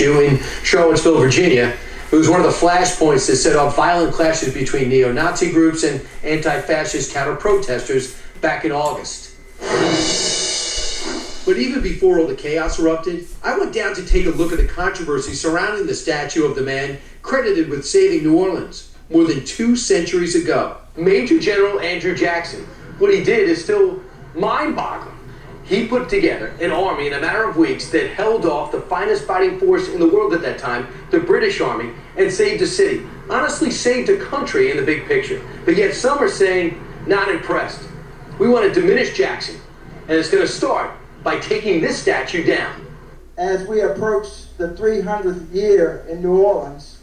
in Charlottesville, Virginia. It was one of the flashpoints that set off violent clashes between neo-Nazi groups and anti-fascist counter-protesters back in August. But even before all the chaos erupted, I went down to take a look at the controversy surrounding the statue of the man credited with saving New Orleans more than 2 centuries ago. Major General Andrew Jackson. What he did is still mind-boggling. He put together an army in a matter of weeks that held off the finest fighting force in the world at that time, the British Army, and saved a city. Honestly, saved a country in the big picture. But yet some are saying, not impressed. We want to diminish Jackson, and it's going to start by taking this statue down. As we approach the 300th year in New Orleans,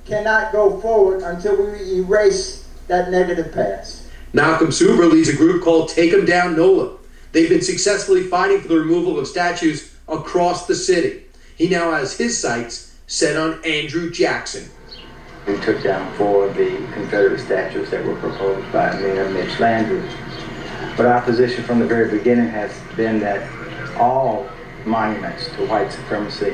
cannot go forward until we erase that negative past. Malcolm Suber leads a group called Take 'Em Down NOLA. They've been successfully fighting for the removal of statues across the city. He now has his sights set on Andrew Jackson. We took down 4 of the Confederate statues that were proposed by Mayor Mitch Landrieu. But our position from the very beginning has been that all monuments to white supremacy,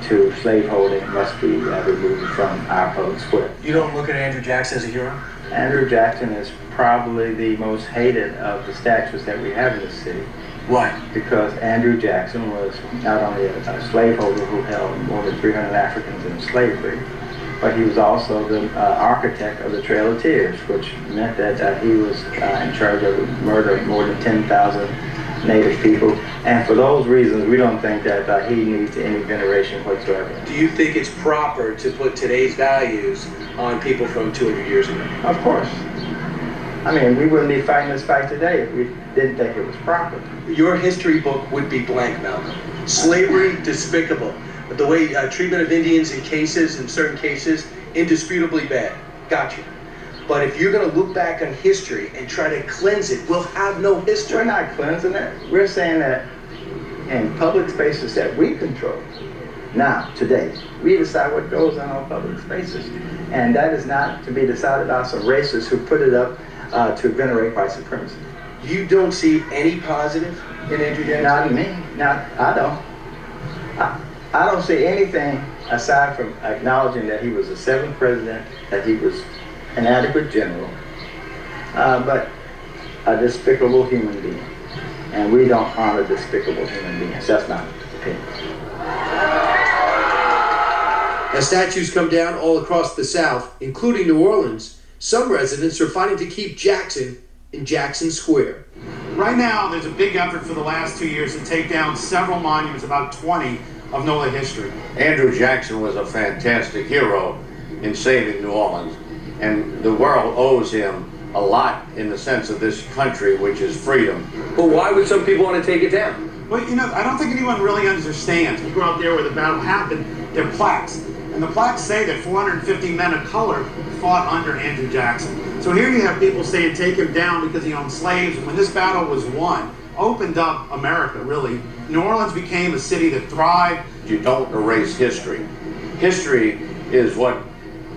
to slaveholding, must be removed from our public square. You don't look at Andrew Jackson as a hero? Andrew Jackson is probably the most hated of the statues that we have in the city. Why? Because Andrew Jackson was not only a slaveholder who held more than 300 Africans in slavery, but he was also the architect of the Trail of Tears, which meant that he was in charge of the murder of more than 10,000 Native people. And for those reasons, we don't think that he needs any veneration whatsoever. Do you think it's proper to put today's values on people from 200 years ago? Of course. I mean, we wouldn't be fighting this fight today if we didn't think it was proper. Your history book would be blank, Malcolm. Slavery, despicable. But the way treatment of Indians in certain cases, indisputably bad. Gotcha. But if you're going to look back on history and try to cleanse it, we'll have no history. We're not cleansing it. We're saying that in public spaces that we control, now, today, we decide what goes on our public spaces. And that is not to be decided by some racists who put it up to venerate white supremacy. You don't see any positive in Andrew Jackson? Not in me. I don't. I don't see anything aside from acknowledging that he was the 7th president, that he was an adequate general, but a despicable human being. And we don't honor despicable human beings. That's my opinion. As statues come down all across the South, including New Orleans, some residents are fighting to keep Jackson in Jackson Square. Right now, there's a big effort for the last 2 years to take down several monuments, about 20, of NOLA history. Andrew Jackson was a fantastic hero in saving New Orleans, and the world owes him a lot in the sense of this country, which is freedom. But why would some people want to take it down? Well, I don't think anyone really understands. We go out there where the battle happened, there are plaques. And the plaques say that 450 men of color fought under Andrew Jackson. So here you have people saying take him down because he owned slaves. And when this battle was won, opened up America, really. New Orleans became a city that thrived. You don't erase history. History is what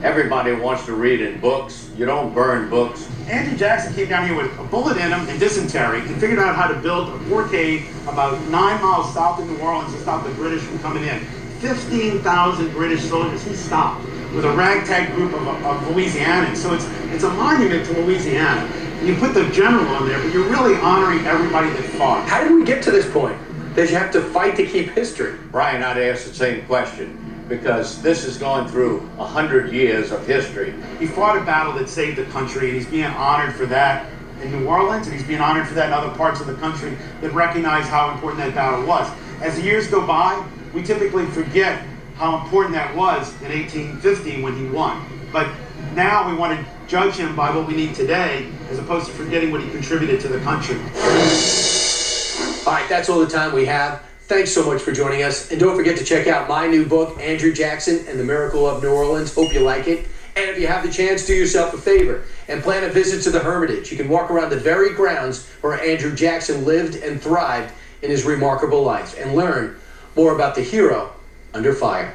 everybody wants to read in books. You don't burn books. Andrew Jackson came down here with a bullet in him and dysentery and figured out how to build a blockade about 9 miles south of New Orleans to stop the British from coming in. 15,000 British soldiers he stopped with a ragtag group of Louisianans. So it's a monument to Louisiana. You put the general on there, but you're really honoring everybody that fought. How did we get to this point? That you have to fight to keep history? Brian, I'd ask the same question, because this is going through 100 years of history. He fought a battle that saved the country, and he's being honored for that in New Orleans, and he's being honored for that in other parts of the country that recognize how important that battle was. As the years go by, we typically forget how important that was in 1815 when he won. But now we want to judge him by what we need today, as opposed to forgetting what he contributed to the country. All right, that's all the time we have. Thanks so much for joining us. And don't forget to check out my new book, Andrew Jackson and the Miracle of New Orleans. Hope you like it. And if you have the chance, do yourself a favor and plan a visit to the Hermitage. You can walk around the very grounds where Andrew Jackson lived and thrived in his remarkable life and learn more about the hero under fire.